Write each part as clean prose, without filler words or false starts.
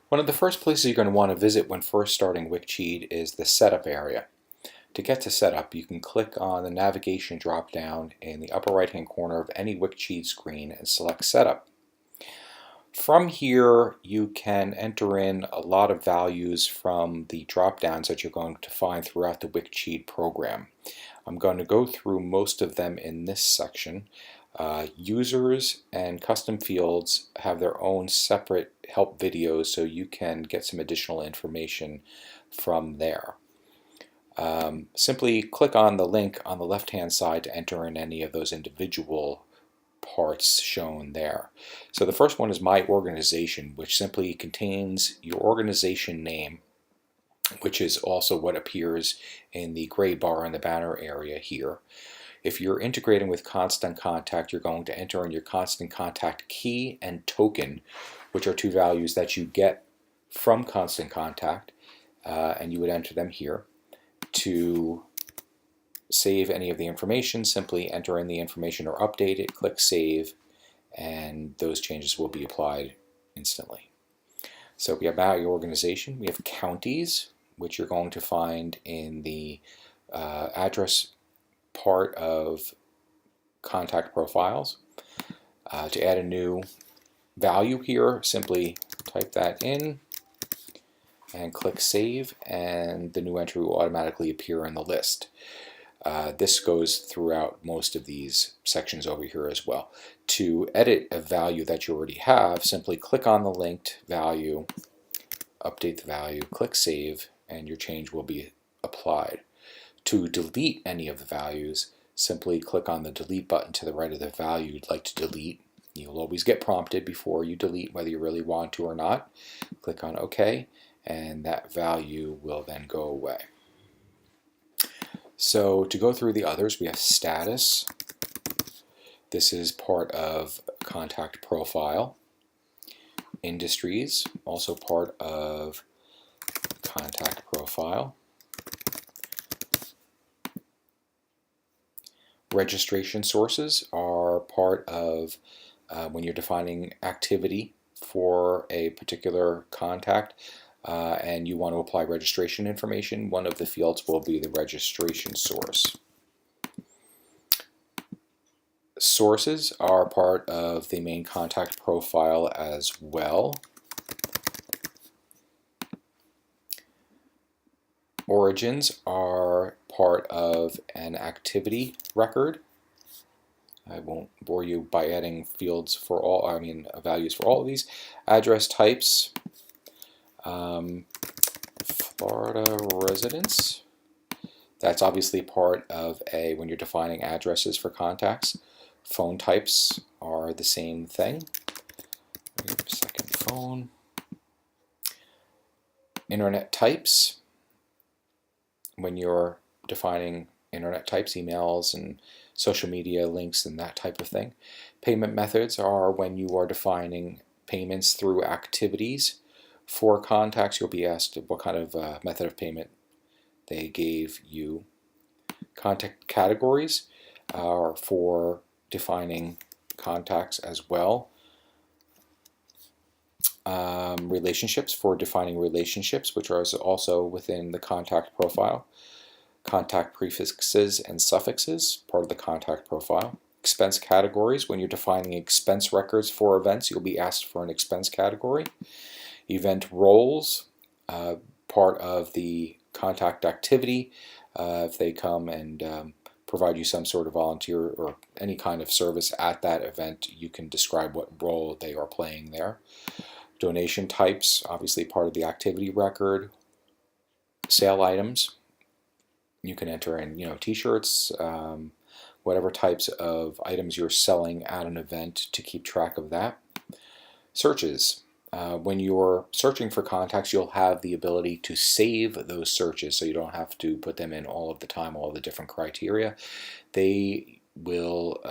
One of the first places you're going to want to visit when first starting Wikcheat is the setup area. To get to setup, you can click on the navigation drop-down in the upper right-hand corner of any Wikcheat screen and select setup. From here, you can enter in a lot of values from the drop-downs that you're going to find throughout the Wikcheat program. I'm going to go through most of them in this section. Users and custom fields have their own separate help videos, so you can get some additional information from there. Simply click on the link on the left-hand side to enter in any of those individual parts shown there. So the first one is My Organization, which simply contains your organization name, which is also what appears in the gray bar in the banner area here. If you're integrating with Constant Contact, you're going to enter in your Constant Contact key and token, which are two values that you get from Constant Contact, and you would enter them here. To save any of the information, simply enter in the information or update it, click Save, and those changes will be applied instantly. So we have About Your Organization. We have Counties, which you're going to find in the address part of Contact Profiles. To add a new value here, simply type that in and click Save, and the new entry will automatically appear in the list. This goes throughout most of these sections over here as well. To edit a value that you already have, simply click on the linked value, update the value, click Save, and your change will be applied. To delete any of the values, simply click on the Delete button to the right of the value you'd like to delete. You'll always get prompted before you delete whether you really want to or not. Click on OK, and that value will then go away. So to go through the others, we have Status. This is part of Contact Profile. Industries, also part of Contact Profile. Registration sources are part of when you're defining activity for a particular contact and you want to apply registration information, one of the fields will be the registration source. Sources are part of the main contact profile as well. Origins are part of an activity record. I won't bore you by adding fields for all, values for all of these. Address types, Florida residence. That's obviously part of when you're defining addresses for contacts. Phone types are the same thing. Second phone. Internet types. When you're defining internet types, emails and social media links and that type of thing. Payment methods are when you are defining payments through activities. For contacts, you'll be asked what kind of method of payment they gave you. Contact categories are for defining contacts as well. Relationships for defining relationships, which are also within the contact profile. Contact prefixes and suffixes, part of the contact profile. Expense categories, when you're defining expense records for events, you'll be asked for an expense category. Event roles, part of the contact activity. If they come and provide you some sort of volunteer or any kind of service at that event, you can describe what role they are playing there. Donation types, obviously part of the activity record. Sale items, you can enter in, t-shirts, whatever types of items you're selling at an event to keep track of that. Searches. When you're searching for contacts, you'll have the ability to save those searches so you don't have to put them in all of the time, all the different criteria. They will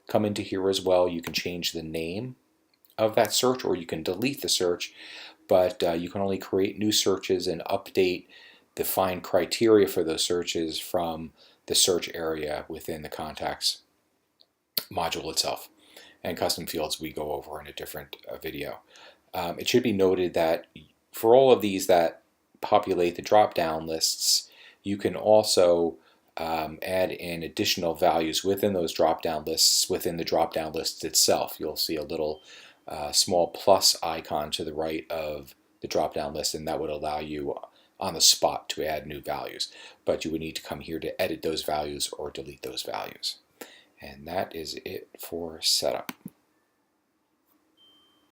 come into here as well. You can change the name of that search or you can delete the search, but you can only create new searches and update the find criteria for those searches from the search area within the contacts module itself. And custom fields we go over in a different video. It should be noted that for all of these that populate the drop-down lists, you can also add in additional values within those drop-down lists within the drop-down list itself. You'll see a little small plus icon to the right of the drop-down list, and that would allow you on the spot to add new values. But you would need to come here to edit those values or delete those values. And that is it for setup.